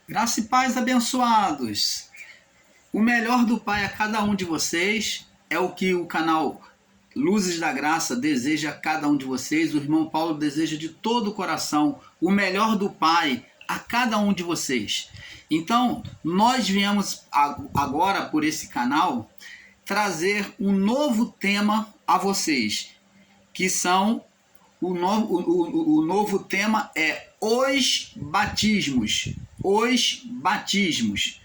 Graça e paz, abençoados. O melhor do Pai a cada um de vocês é o que o canal Luzes da Graça deseja a cada um de vocês. O irmão Paulo deseja de todo o coração o melhor do Pai a cada um de vocês. Então, nós viemos agora por esse canal trazer um novo tema a vocês, que são o novo tema é os batismos. Os batismos.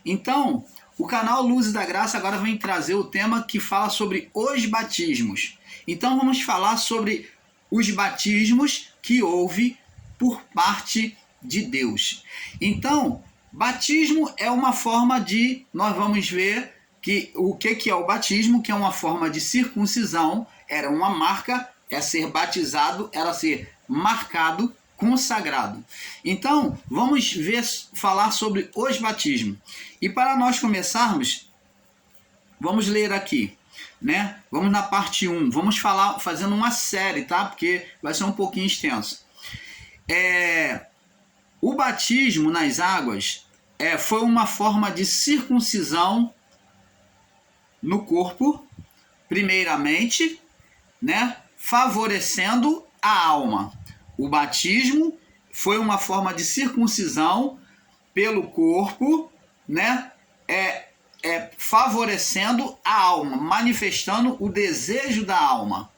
Então, o canal Luzes da Graça agora vem trazer o tema que fala sobre os batismos. Então, vamos falar sobre os batismos que houve por parte de Deus. Então, batismo é uma forma de... Nós vamos ver que o que é o batismo, que é uma forma de circuncisão, era uma marca, é ser batizado, era ser marcado, consagrado. Então, vamos falar sobre os batismos. E para nós começarmos, vamos ler aqui, né? Vamos na parte 1. Vamos falar fazendo uma série, tá? Porque vai ser um pouquinho extenso. O batismo nas águas foi uma forma de circuncisão no corpo, primeiramente, né? Favorecendo a alma. O batismo foi uma forma de circuncisão pelo corpo, né? Favorecendo a alma, manifestando o desejo da alma.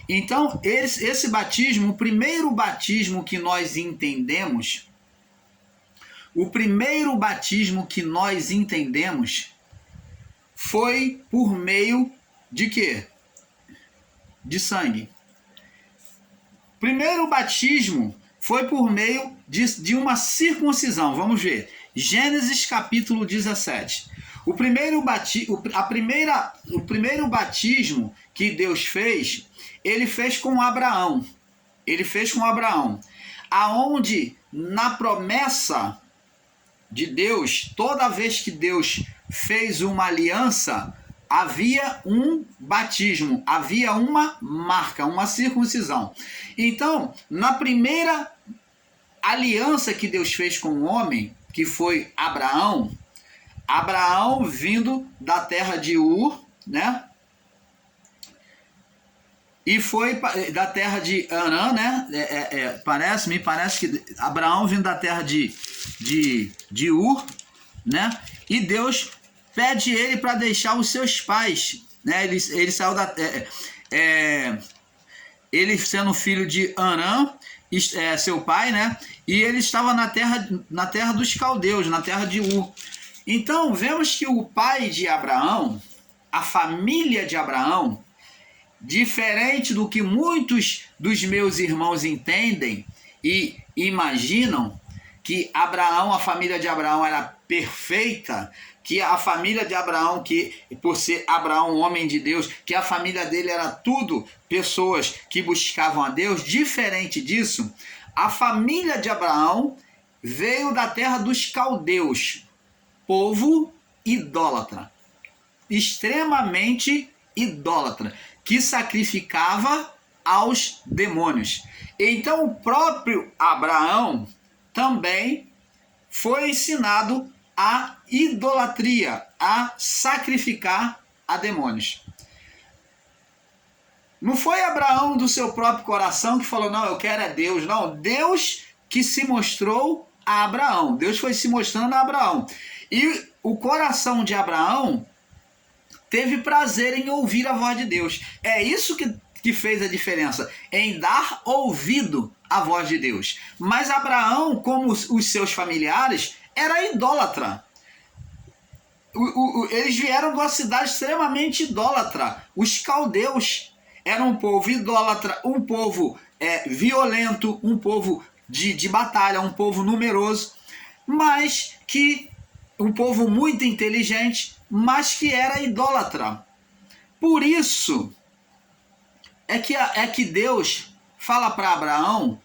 Então, esse batismo, o primeiro batismo que nós entendemos, foi por meio de quê? De sangue. Primeiro batismo foi por meio de uma circuncisão. Vamos ver. Gênesis capítulo 17. O primeiro batismo que Deus fez, ele fez com Abraão. Aonde na promessa de Deus, toda vez que Deus fez uma aliança, havia um batismo, havia uma marca, uma circuncisão. Então, na primeira aliança que Deus fez com o homem, que foi Abraão vindo da terra de Ur, né? E foi da terra de Arã, né? Me parece que Abraão vindo da terra de Ur, né? E Deus pede ele para deixar os seus pais, né? Ele saiu da ele sendo filho de Arã, seu pai, né? E ele estava na terra dos caldeus, na terra de Ur. Então, vemos que o pai de Abraão, a família de Abraão, diferente do que muitos dos meus irmãos entendem e imaginam, que Abraão, a família de Abraão era perfeita, que a família de Abraão, que por ser Abraão um homem de Deus, que a família dele era tudo pessoas que buscavam a Deus. Diferente disso, a família de Abraão veio da terra dos caldeus, povo idólatra, extremamente idólatra, que sacrificava aos demônios. Então o próprio Abraão também foi ensinado a idolatria, a sacrificar a demônios. Não foi Abraão do seu próprio coração que falou, não, eu quero é Deus. Não, Deus que se mostrou a Abraão. Deus foi se mostrando a Abraão. E o coração de Abraão teve prazer em ouvir a voz de Deus. É isso que fez a diferença, em dar ouvido à voz de Deus. Mas Abraão, como os seus familiares, era idólatra. Eles vieram de uma cidade extremamente idólatra. Os caldeus eram um povo idólatra, um povo violento, um povo de batalha, um povo numeroso, mas que um povo muito inteligente, mas que era idólatra. Por isso é que Deus fala para Abraão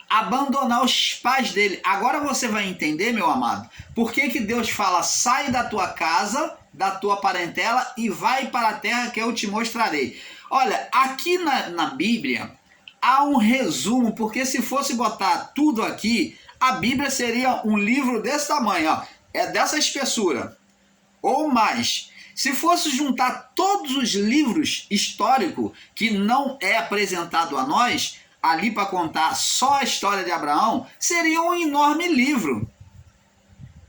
abandonar os pais dele. Agora você vai entender, meu amado, por que Deus fala, sai da tua casa, da tua parentela e vai para a terra que eu te mostrarei. Olha, aqui na Bíblia há um resumo, porque se fosse botar tudo aqui, A Bíblia seria um livro desse tamanho, ó, é dessa espessura, ou mais. Se fosse juntar todos os livros históricos que não é apresentado a nós, ali para contar só a história de Abraão, seria um enorme livro.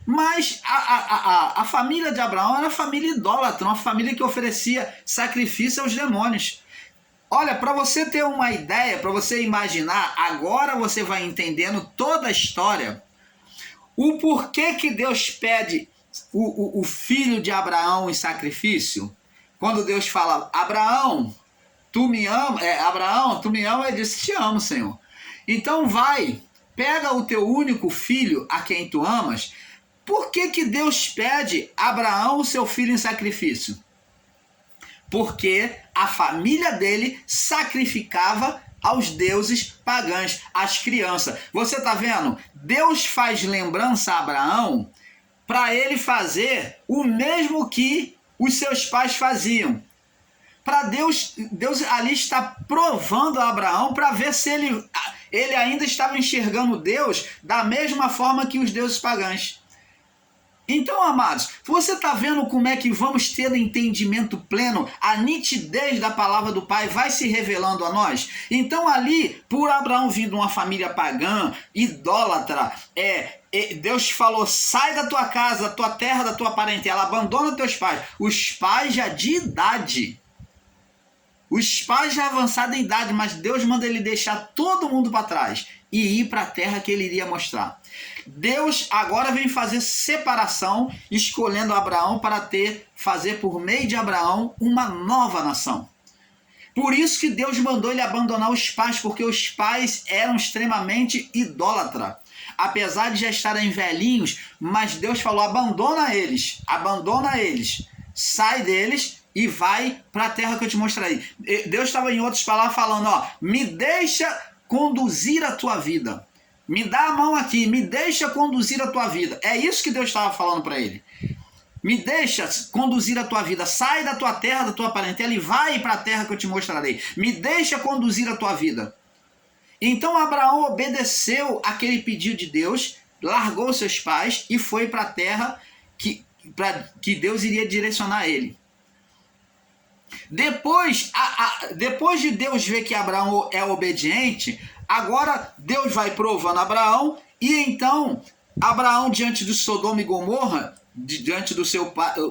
Mas a família de Abraão era uma família idólatra, uma família que oferecia sacrifício aos demônios. Olha, para você ter uma ideia, para você imaginar, agora você vai entendendo toda a história, o porquê que Deus pede o filho de Abraão em sacrifício. Quando Deus fala, Abraão, tu me ama, Abraão, tu me ama, ele disse, te amo, Senhor. Então vai, pega o teu único filho a quem tu amas. Por que que Deus pede a Abraão o seu filho em sacrifício? Porque a família dele sacrificava aos deuses pagãos, às crianças. Você está vendo? Deus faz lembrança a Abraão para ele fazer o mesmo que os seus pais faziam. Para Deus ali está provando a Abraão para ver se ele ainda estava enxergando Deus da mesma forma que os deuses pagãos. Então, amados, você está vendo como é que vamos ter o entendimento pleno, a nitidez da palavra do Pai vai se revelando a nós? Então ali, por Abraão vindo de uma família pagã, idólatra, Deus falou, sai da tua casa, da tua terra, da tua parentela, abandona teus pais. Os pais já de idade, os pais já avançados em idade, mas Deus manda ele deixar todo mundo para trás e ir para a terra que ele iria mostrar. Deus agora vem fazer separação, escolhendo Abraão para fazer por meio de Abraão uma nova nação. Por isso que Deus mandou ele abandonar os pais, porque os pais eram extremamente idólatras. Apesar de já estarem velhinhos, mas Deus falou, abandona eles, sai deles e vai para a terra que eu te mostrarei. Deus estava em outras palavras falando, ó, me deixa conduzir a tua vida. Me dá a mão aqui, me deixa conduzir a tua vida. É isso que Deus estava falando para ele. Me deixa conduzir a tua vida. Sai da tua terra, da tua parentela e vai para a terra que eu te mostrarei. Me deixa conduzir a tua vida. Então Abraão obedeceu aquele pedido de Deus, largou seus pais e foi para a terra que Deus iria direcionar ele. Depois de Deus ver que Abraão é obediente, agora Deus vai provando Abraão, e então Abraão, diante de Sodoma e Gomorra, diante do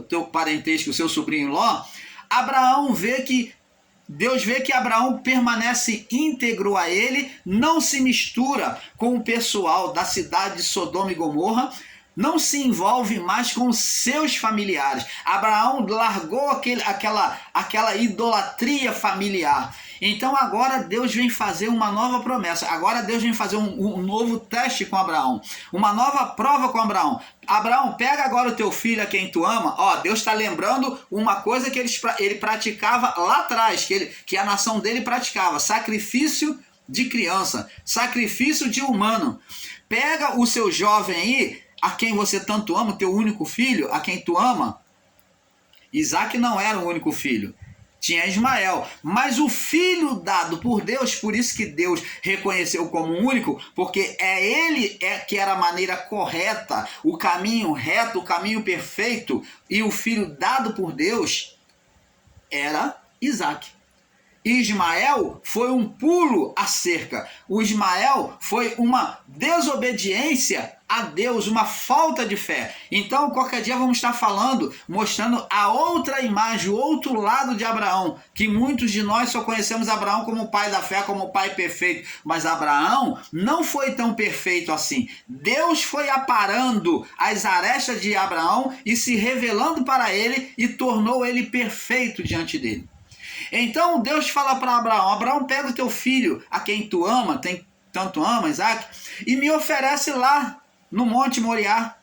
teu parentesco, o seu sobrinho Ló, Deus vê que Abraão permanece íntegro a ele, não se mistura com o pessoal da cidade de Sodoma e Gomorra, não se envolve mais com os seus familiares. Abraão largou aquela idolatria familiar. Então agora Deus vem fazer uma nova promessa. Agora Deus vem fazer um novo teste com Abraão. Uma nova prova com Abraão. Abraão, pega agora o teu filho a quem tu ama. Ó, Deus está lembrando uma coisa que ele praticava lá atrás, que a nação dele praticava. Sacrifício de criança. Sacrifício de humano. Pega o seu jovem aí, a quem você tanto ama, o teu único filho, a quem tu ama. Isaac não era o único filho. Tinha Ismael, mas o filho dado por Deus, por isso que Deus reconheceu como único, porque ele que era a maneira correta, o caminho reto, o caminho perfeito, e o filho dado por Deus era Isaac. Ismael foi um pulo à cerca. O Ismael foi uma desobediência a Deus, uma falta de fé. Então, qualquer dia vamos estar falando, mostrando a outra imagem, o outro lado de Abraão, que muitos de nós só conhecemos Abraão como o pai da fé, como o pai perfeito. Mas Abraão não foi tão perfeito assim. Deus foi aparando as arestas de Abraão e se revelando para ele e tornou ele perfeito diante dele. Então Deus fala para Abraão, Abraão, pega o teu filho, a quem tu ama, tanto ama, Isaac, e me oferece lá no Monte Moriá.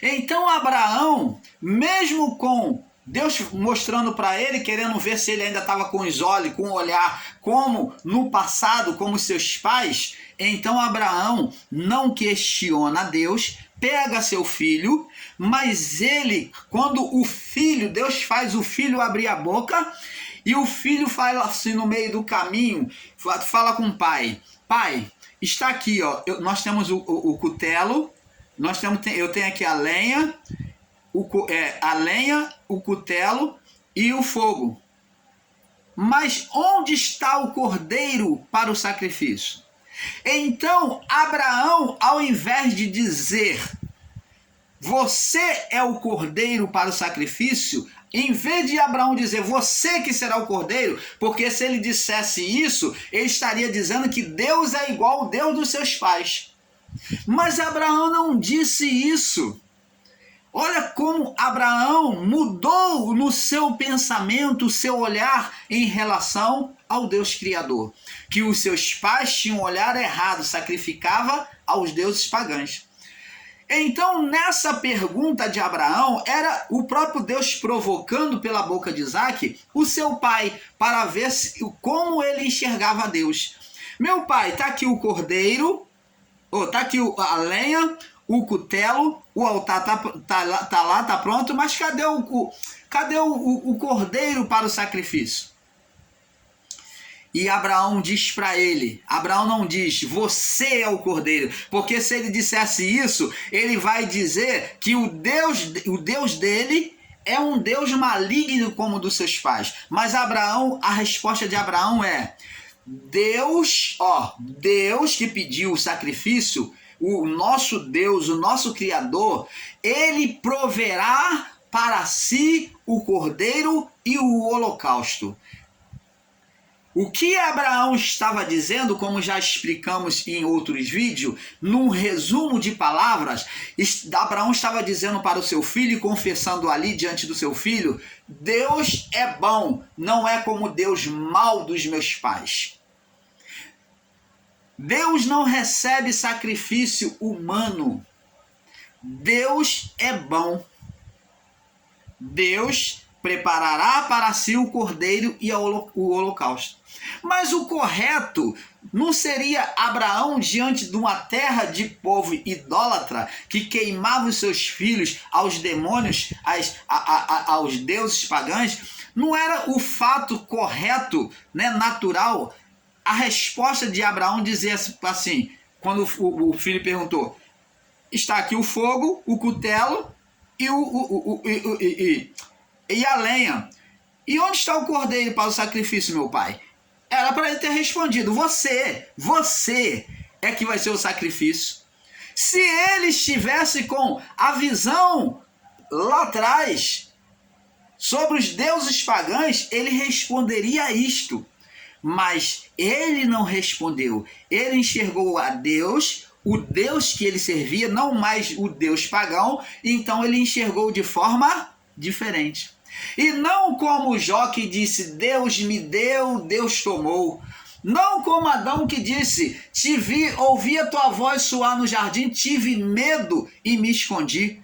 Então Abraão, mesmo com Deus mostrando para ele, querendo ver se ele ainda estava com os olhos, com o olhar, como no passado, como seus pais, então Abraão não questiona Deus, pega seu filho, mas ele, quando Deus faz o filho abrir a boca, e o filho fala assim no meio do caminho, fala com o pai, pai, está aqui, ó, nós temos o cutelo, eu tenho aqui a lenha, o cutelo e o fogo. Mas onde está o cordeiro para o sacrifício? Então Abraão, ao invés de dizer, você é o cordeiro para o sacrifício, em vez de Abraão dizer, você que será o cordeiro, porque se ele dissesse isso, ele estaria dizendo que Deus é igual ao Deus dos seus pais. Mas Abraão não disse isso. Olha como Abraão mudou no seu pensamento, o seu olhar em relação ao Deus Criador. Que os seus pais tinham um olhar errado, sacrificava aos deuses pagãos. Então, nessa pergunta de Abraão, era o próprio Deus provocando pela boca de Isaac o seu pai, para ver como ele enxergava Deus. Meu pai, está aqui o cordeiro, está aqui a lenha, o cutelo, o altar tá pronto, mas cadê o cordeiro para o sacrifício? E Abraão diz para ele, Abraão não diz, você é o cordeiro, porque se ele dissesse isso, ele vai dizer que o Deus dele é um Deus maligno como o dos seus pais. Mas Abraão, a resposta de Abraão é, Deus que pediu o sacrifício, o nosso Deus, o nosso Criador, ele proverá para si o cordeiro e o holocausto. O que Abraão estava dizendo, como já explicamos em outros vídeos, num resumo de palavras, Abraão estava dizendo para o seu filho, confessando ali diante do seu filho, Deus é bom, não é como Deus mau dos meus pais. Deus não recebe sacrifício humano. Deus é bom. Deus preparará para si o cordeiro e o holocausto. Mas o correto não seria Abraão diante de uma terra de povo idólatra que queimava os seus filhos aos demônios, aos deuses pagãos? Não era o fato correto, né, natural? A resposta de Abraão dizia assim, quando o filho perguntou, está aqui o fogo, o cutelo e a lenha. E onde está o cordeiro para o sacrifício, meu pai? Era para ele ter respondido, você é que vai ser o sacrifício. Se ele estivesse com a visão lá atrás sobre os deuses pagãos, ele responderia isto. Mas ele não respondeu. Ele enxergou a Deus, o Deus que ele servia, não mais o Deus pagão, então ele enxergou de forma diferente. E não como Jó que disse, Deus me deu, Deus tomou. Não como Adão que disse, ouvi a tua voz soar no jardim, tive medo e me escondi.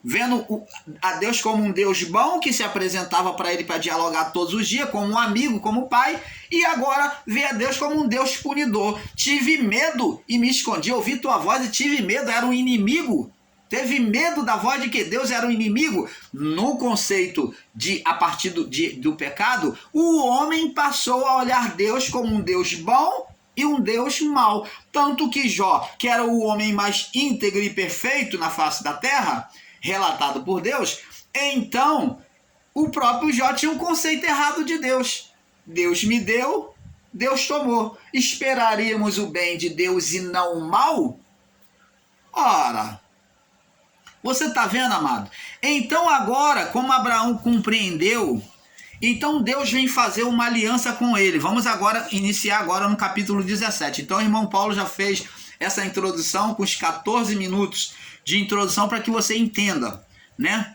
Vendo a Deus como um Deus bom, que se apresentava para ele para dialogar todos os dias, como um amigo, como pai, e agora vê a Deus como um Deus punidor. Tive medo e me escondi, ouvi tua voz e tive medo, era um inimigo. Teve medo da voz de que Deus era um inimigo. No conceito a partir do pecado, o homem passou a olhar Deus como um Deus bom e um Deus mau. Tanto que Jó, que era o homem mais íntegro e perfeito na face da terra, relatado por Deus, então o próprio Jó tinha um conceito errado de Deus. Deus me deu, Deus tomou. Esperaríamos o bem de Deus e não o mal? Ora, você está vendo, amado? Então agora, como Abraão compreendeu, então Deus vem fazer uma aliança com ele. Vamos agora iniciar agora no capítulo 17. Então o irmão Paulo já fez essa introdução com os 14 minutos de introdução para que você entenda, né?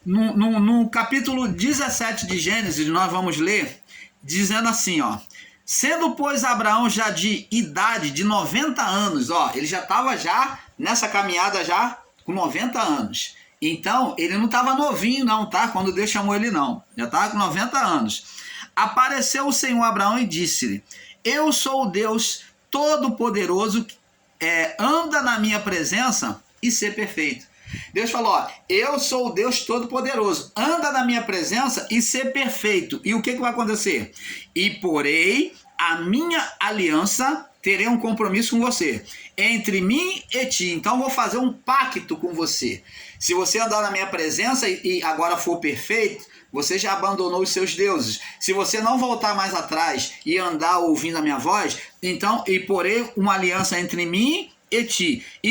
No capítulo 17 de Gênesis, nós vamos ler, dizendo assim, ó. Sendo, pois, Abraão já de idade de 90 anos, ó, ele já estava já nessa caminhada já com 90 anos. Então, ele não estava novinho não, tá? Quando Deus chamou ele não. Já estava com 90 anos. Apareceu o Senhor a Abraão e disse-lhe, eu sou o Deus Todo-Poderoso, anda na minha presença e ser perfeito. Deus falou, ó, eu sou o Deus Todo-Poderoso, anda na minha presença e ser perfeito. E o que vai acontecer? E porei a minha aliança, terei um compromisso com você, entre mim e ti. Então vou fazer um pacto com você. Se você andar na minha presença e agora for perfeito, você já abandonou os seus deuses. Se você não voltar mais atrás e andar ouvindo a minha voz, então e porei uma aliança entre mim e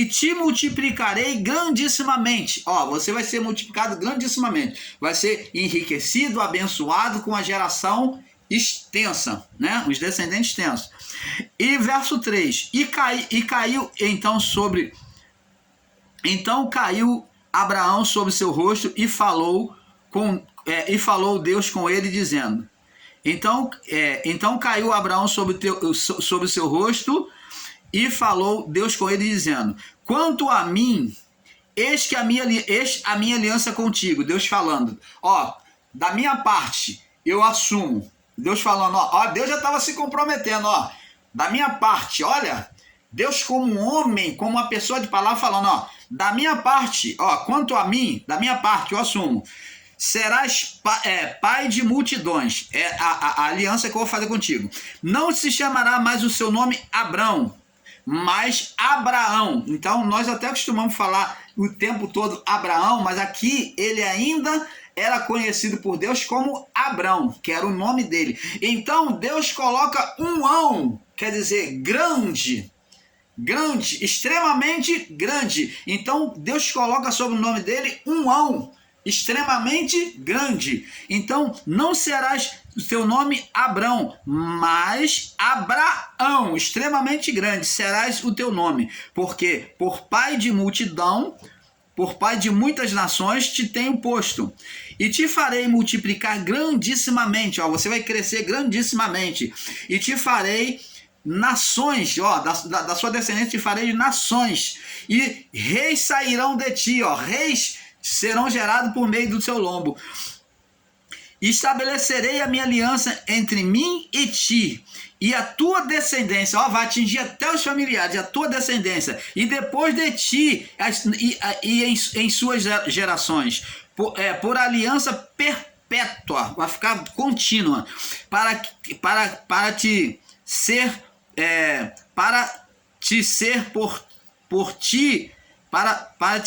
te multiplicarei grandissimamente. Ó, você vai ser multiplicado grandissimamente. Vai ser enriquecido, abençoado com a geração extensa, né? Os descendentes extensos. E verso 3. Caiu então sobre... Então caiu Abraão sobre seu rosto e falou Deus com ele, dizendo... Então caiu Abraão sobre o seu rosto e falou Deus com ele, dizendo: quanto a mim, eis a minha aliança contigo. Deus falando, ó, da minha parte eu assumo. Deus falando, ó, Deus já estava se comprometendo, ó, da minha parte, olha, Deus como um homem, como uma pessoa de palavra falando, ó, da minha parte, ó, quanto a mim, da minha parte eu assumo. Serás pai de multidões. É a aliança que eu vou fazer contigo. Não se chamará mais o seu nome Abrão, mas Abraão. Então nós até costumamos falar o tempo todo Abraão, mas aqui ele ainda era conhecido por Deus como Abrão, que era o nome dele. Então Deus coloca um ão, quer dizer grande, extremamente grande. Então Deus coloca sobre o nome dele um ão, extremamente grande. Então não serás o teu nome Abrão, mas Abraão, extremamente grande serás o teu nome, porque por pai de multidão, por pai de muitas nações te tenho posto, e te farei multiplicar grandissimamente. Ó, você vai crescer grandissimamente, e te farei nações, ó, da sua descendência te farei nações, e reis sairão de ti, ó, reis serão gerados por meio do seu lombo. Estabelecerei a minha aliança entre mim e ti, e a tua descendência, ó, vai atingir até os familiares, a tua descendência, e depois de ti, em suas gerações, por aliança perpétua, vai ficar contínua, para te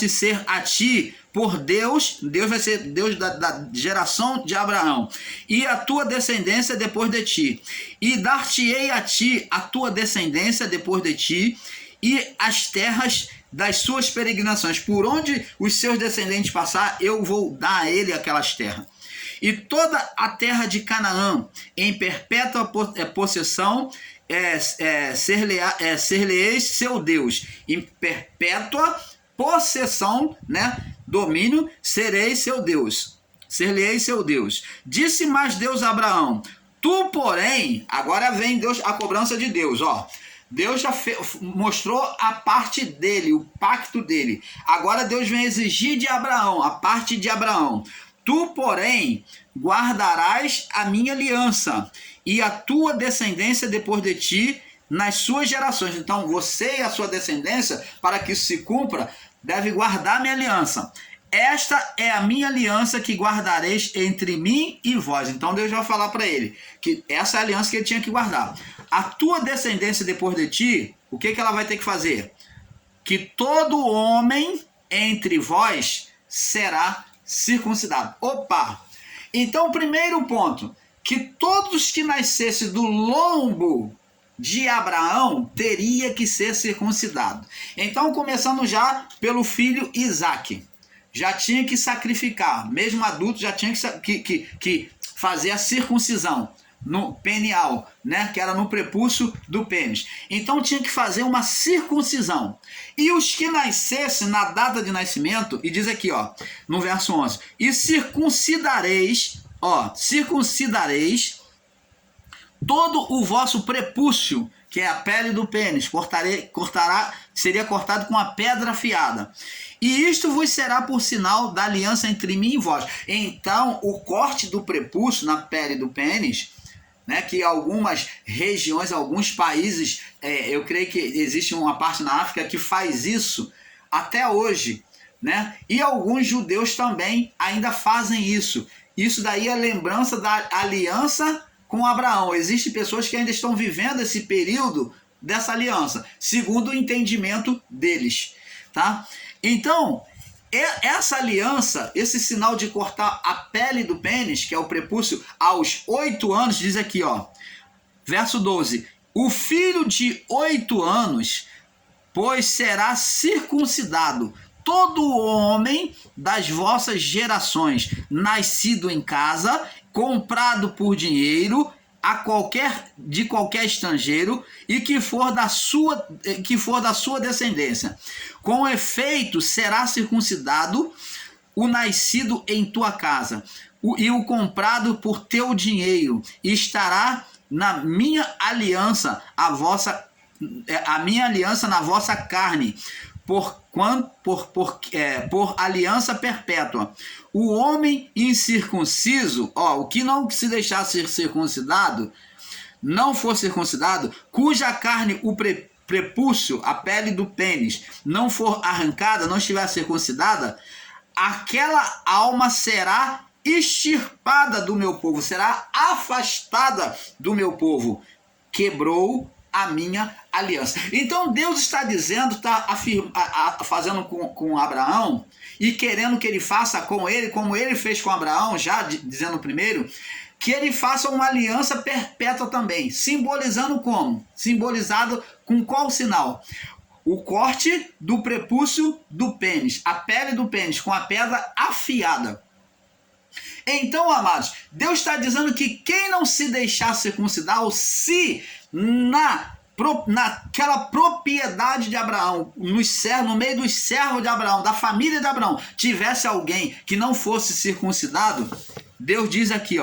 ser a ti por Deus vai ser Deus da geração de Abraão, e a tua descendência depois de ti, e dar-te-ei a ti a tua descendência depois de ti, e as terras das suas peregrinações, por onde os seus descendentes passar, eu vou dar a ele aquelas terras. E toda a terra de Canaã, em perpétua possessão, ser-lhe-eis seu Deus, em perpétua possessão, né, domínio, serei seu Deus, ser-lhe-eis seu Deus. Disse mais Deus a Abraão: tu, porém, agora vem Deus, a cobrança de Deus, ó. Deus já mostrou a parte dele, o pacto dele. Agora Deus vem exigir de Abraão, a parte de Abraão. Tu, porém, guardarás a minha aliança, e a tua descendência depois de ti nas suas gerações. Então você e a sua descendência, para que isso se cumpra, deve guardar a minha aliança. Esta é a minha aliança que guardareis entre mim e vós. Então Deus vai falar para ele que essa é a aliança que ele tinha que guardar. A tua descendência depois de ti, o que ela vai ter que fazer? Que todo homem entre vós será circuncidado. Opa! Então, primeiro ponto, que todos que nascessem do lombo de Abraão teria que ser circuncidado. Então, começando já pelo filho Isaque, já tinha que sacrificar, mesmo adulto já tinha que fazer a circuncisão no penial, né, que era no prepúcio do pênis. Então tinha que fazer uma circuncisão. E os que nascessem na data de nascimento, e diz aqui, ó, no verso 11, e circuncidareis todo o vosso prepúcio, que é a pele do pênis, seria cortado com a pedra afiada. E isto vos será por sinal da aliança entre mim e vós. Então, o corte do prepúcio na pele do pênis, né, que algumas regiões, alguns países, eu creio que existe uma parte na África que faz isso até hoje, né? E alguns judeus também ainda fazem isso. Isso daí é lembrança da aliança com Abraão. Existem pessoas que ainda estão vivendo esse período dessa aliança, segundo o entendimento deles, tá? Então, essa aliança, esse sinal de cortar a pele do pênis, que é o prepúcio, aos 8 anos, diz aqui, ó, verso 12, o filho de 8 anos, pois será circuncidado todo homem das vossas gerações, nascido em casa, comprado por dinheiro, de qualquer estrangeiro, e que for da sua descendência. Com efeito, será circuncidado o nascido em tua casa, e o comprado por teu dinheiro, e estará na minha aliança, a minha aliança na vossa carne, por aliança perpétua. O homem incircunciso, o que não se deixar ser circuncidado, não for circuncidado, cuja carne, o prepúcio, a pele do pênis, não for arrancada, não estiver circuncidada, aquela alma será extirpada do meu povo, será afastada do meu povo. Quebrou a minha aliança. Então Deus está dizendo, está fazendo com Abraão e querendo que ele faça com ele, como ele fez com Abraão, já dizendo primeiro, que ele faça uma aliança perpétua também. Simbolizando como? Simbolizado com qual sinal? O corte do prepúcio do pênis, a pele do pênis com a pedra afiada. Então, amados, Deus está dizendo que quem não se deixar circuncidar, ou se naquela propriedade de Abraão, no meio dos servos de Abraão, da família de Abraão, tivesse alguém que não fosse circuncidado, Deus diz aqui,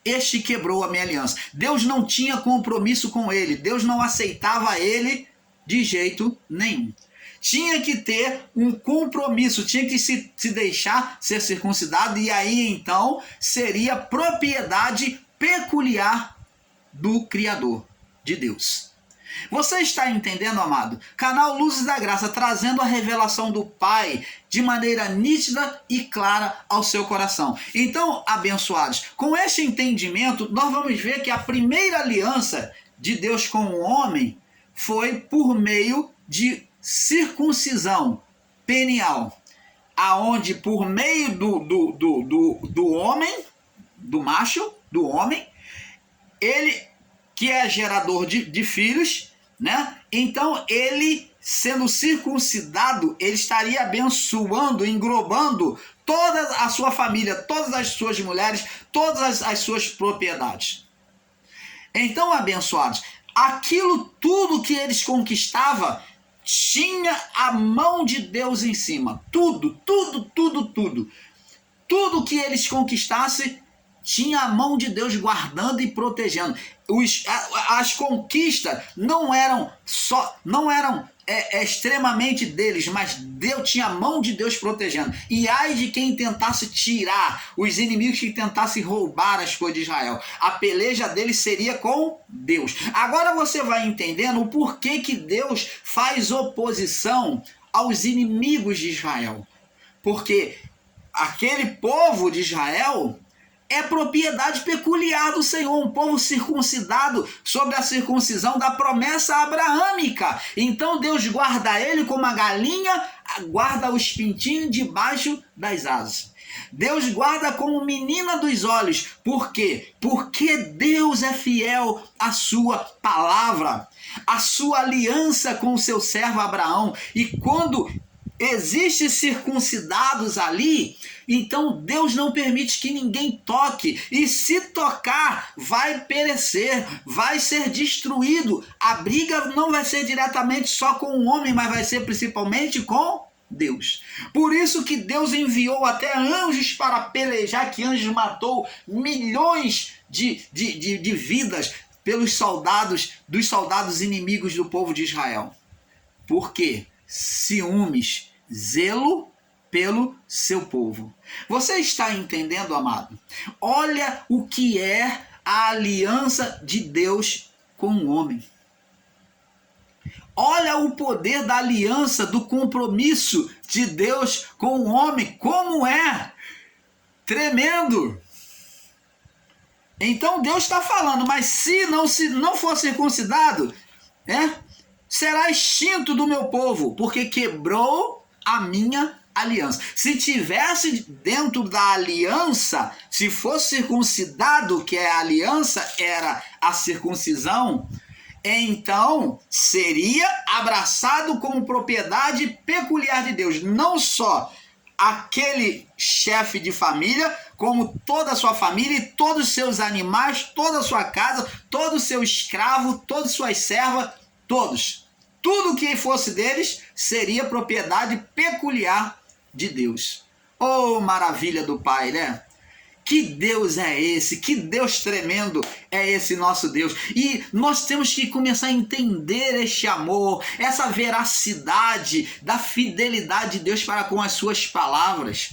este quebrou a minha aliança. Deus não tinha compromisso com ele, Deus não aceitava ele de jeito nenhum. Tinha que ter um compromisso, tinha que se deixar ser circuncidado, e aí então seria propriedade peculiar do Criador, de Deus. Você está entendendo, amado? Canal Luzes da Graça, trazendo a revelação do Pai de maneira nítida e clara ao seu coração. Então, abençoados, com este entendimento, nós vamos ver que a primeira aliança de Deus com o homem foi por meio de circuncisão penial, aonde por meio do homem, do macho, do homem, ele que é gerador de filhos, né? Então ele, sendo circuncidado, ele estaria abençoando, englobando toda a sua família, todas as suas mulheres, todas as suas propriedades. Então, abençoados, aquilo tudo que eles conquistavam tinha a mão de Deus em cima. Tudo que eles conquistassem tinha a mão de Deus guardando e protegendo. As conquistas não eram extremamente deles, mas Deus tinha a mão de Deus protegendo. E ai de quem tentasse tirar, os inimigos que tentassem roubar as coisas de Israel. A peleja deles seria com Deus. Agora você vai entendendo o porquê que Deus faz oposição aos inimigos de Israel. Porque aquele povo de Israel é propriedade peculiar do Senhor, um povo circuncidado sobre a circuncisão da promessa abraâmica. Então Deus guarda ele como a galinha guarda os pintinhos debaixo das asas. Deus guarda como menina dos olhos. Por quê? Porque Deus é fiel à sua palavra, à sua aliança com o seu servo Abraão. E quando existem circuncidados ali, então Deus não permite que ninguém toque, e se tocar vai perecer, vai ser destruído. A briga não vai ser diretamente só com o homem, mas vai ser principalmente com Deus. Por isso que Deus enviou até anjos para pelejar, que anjos matou milhões de vidas pelos soldados, dos soldados inimigos do povo de Israel. Por quê? Ciúmes, zelo pelo seu povo. Você está entendendo, amado? Olha o que é a aliança de Deus com o homem. Olha o poder da aliança, do compromisso de Deus com o homem, como é tremendo. Então Deus está falando, mas se não for circuncidado, será extinto do meu povo, porque quebrou a minha aliança. Se tivesse dentro da aliança, se fosse circuncidado, que é a aliança, era a circuncisão, então seria abraçado como propriedade peculiar de Deus. Não só aquele chefe de família, como toda a sua família e todos os seus animais, toda a sua casa, todo o seu escravo, todas as suas servas, todos. Tudo que fosse deles seria propriedade peculiar de Deus. Oh, maravilha do Pai, né? Que Deus é esse? Que Deus tremendo é esse nosso Deus? E nós temos que começar a entender este amor, essa veracidade da fidelidade de Deus para com as suas palavras.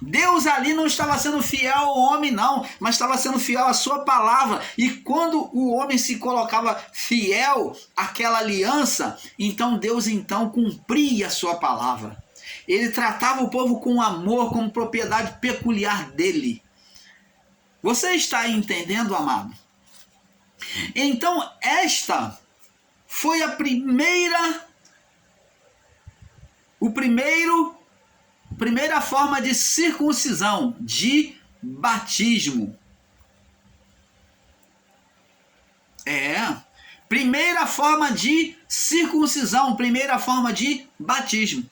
Deus ali não estava sendo fiel ao homem, não, mas estava sendo fiel à sua palavra. E quando o homem se colocava fiel àquela aliança, então Deus cumpria a sua palavra. Ele tratava o povo com amor, como propriedade peculiar dele. Você está entendendo, amado? Então, esta foi a primeira forma de circuncisão, de batismo. Primeira forma de circuncisão, primeira forma de batismo.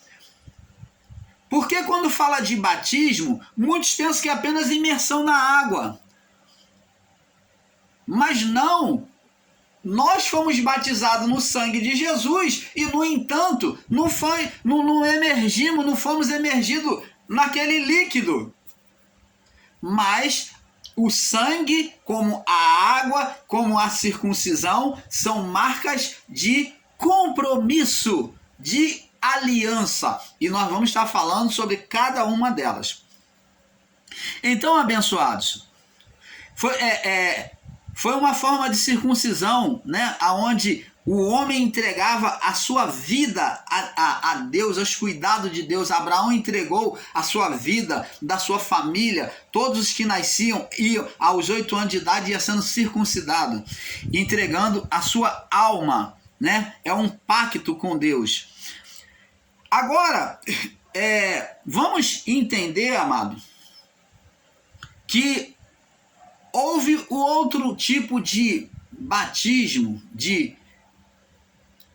Porque quando fala de batismo, muitos pensam que é apenas imersão na água. Mas não. Nós fomos batizados no sangue de Jesus e, no entanto, não fomos emergidos naquele líquido. Mas o sangue, como a água, como a circuncisão, são marcas de compromisso, de aliança. E nós vamos estar falando sobre cada uma delas. Então, abençoados, foi uma forma de circuncisão, né, onde o homem entregava a sua vida a Deus, aos cuidados de Deus. Abraão entregou a sua vida, da sua família, todos os que nasciam, e aos 8 anos de idade ia sendo circuncidado, entregando a sua alma, né? É um pacto com Deus. Agora, vamos entender, amado, que houve o outro tipo de batismo, de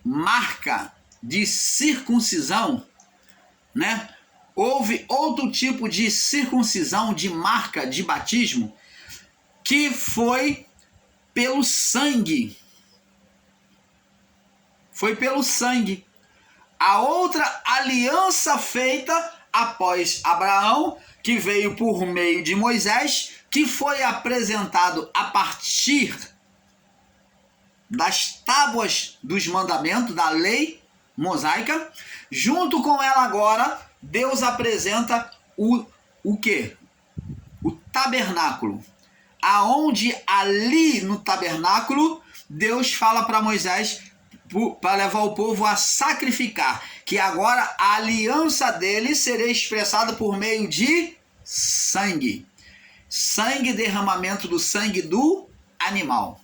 marca de circuncisão, né? Houve outro tipo de circuncisão, de marca de batismo, que foi pelo sangue. Foi pelo sangue. A outra aliança feita após Abraão, que veio por meio de Moisés, que foi apresentado a partir das tábuas dos mandamentos, da lei mosaica. Junto com ela agora, Deus apresenta o quê? O tabernáculo. Aonde ali no tabernáculo, Deus fala para Moisés para levar o povo a sacrificar, que agora a aliança dele seria expressada por meio de sangue. Sangue, derramamento do sangue do animal.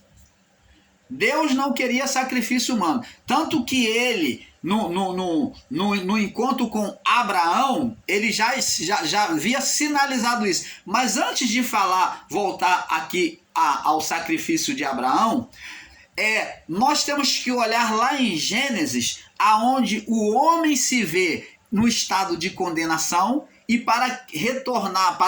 Deus não queria sacrifício humano. Tanto que ele, no encontro com Abraão, ele já havia sinalizado isso. Mas antes de voltar aqui ao sacrifício de Abraão, nós temos que olhar lá em Gênesis, aonde o homem se vê no estado de condenação, e para retornar,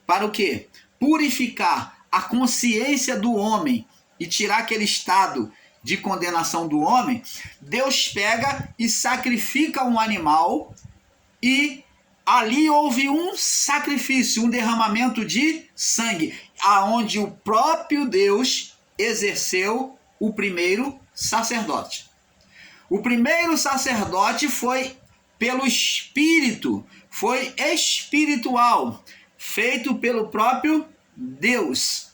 para o quê? Purificar a consciência do homem e tirar aquele estado de condenação do homem, Deus pega e sacrifica um animal, e ali houve um sacrifício, um derramamento de sangue, aonde o próprio Deus exerceu o primeiro sacerdote. O primeiro sacerdote foi pelo Espírito, foi espiritual, feito pelo próprio Deus.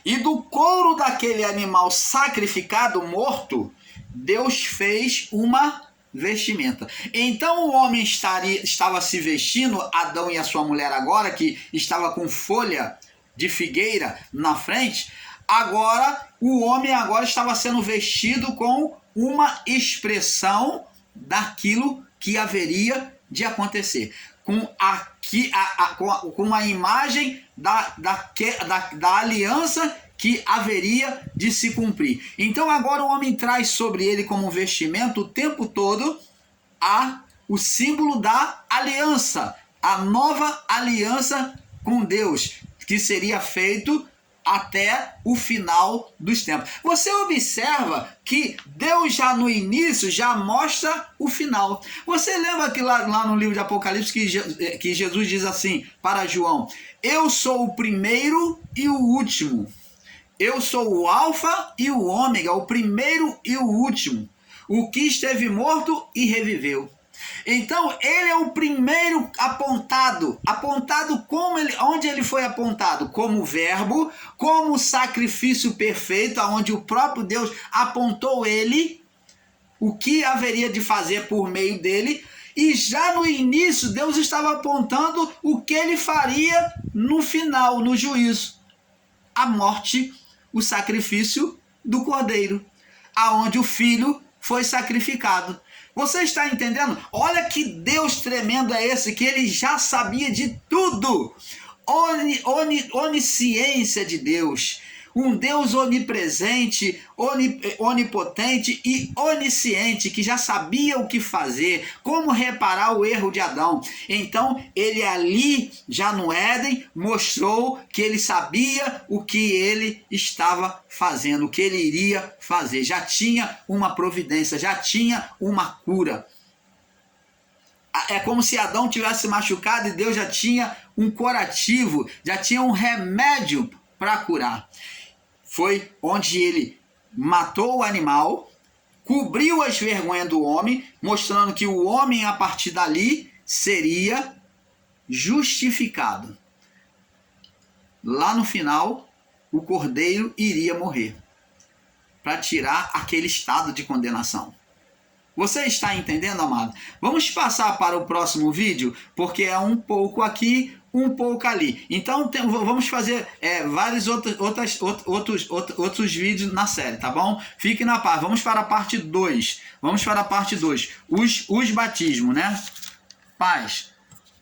E do couro daquele animal sacrificado, morto, Deus fez uma vestimenta. Então o homem estava se vestindo, Adão e a sua mulher agora, que estava com folha de figueira na frente, agora o homem estava sendo vestido com uma expressão daquilo que haveria de acontecer, com a imagem da aliança que haveria de se cumprir. Então agora o homem traz sobre ele como vestimento o tempo todo o símbolo da aliança, a nova aliança com Deus, que seria feito até o final dos tempos. Você observa que Deus já no início já mostra o final. Você lembra que lá no livro de Apocalipse que Jesus diz assim para João: eu sou o primeiro e o último. Eu sou o alfa e o ômega, o primeiro e o último, o que esteve morto e reviveu. Então ele é o primeiro apontado onde ele foi apontado? Como verbo, como sacrifício perfeito, onde o próprio Deus apontou ele, o que haveria de fazer por meio dele, e já no início Deus estava apontando o que ele faria no final, no juízo, a morte, o sacrifício do cordeiro, aonde o filho foi sacrificado. Você está entendendo? Olha que Deus tremendo é esse, que ele já sabia de tudo. Onisciência de Deus. Um Deus onipresente, onipotente e onisciente, que já sabia o que fazer, como reparar o erro de Adão. Então, ele ali, já no Éden, mostrou que ele sabia o que ele estava fazendo, o que ele iria fazer. Já tinha uma providência, já tinha uma cura. É como se Adão tivesse machucado e Deus já tinha um curativo, já tinha um remédio para curar. Foi onde ele matou o animal, cobriu as vergonhas do homem, mostrando que o homem, a partir dali, seria justificado. Lá no final, o cordeiro iria morrer, para tirar aquele estado de condenação. Você está entendendo, amado? Vamos passar para o próximo vídeo, porque é um pouco aqui, um pouco ali. Então vamos fazer vários outros vídeos na série, tá bom? Fique na paz. Vamos para a parte 2. Os batismos, né? Paz.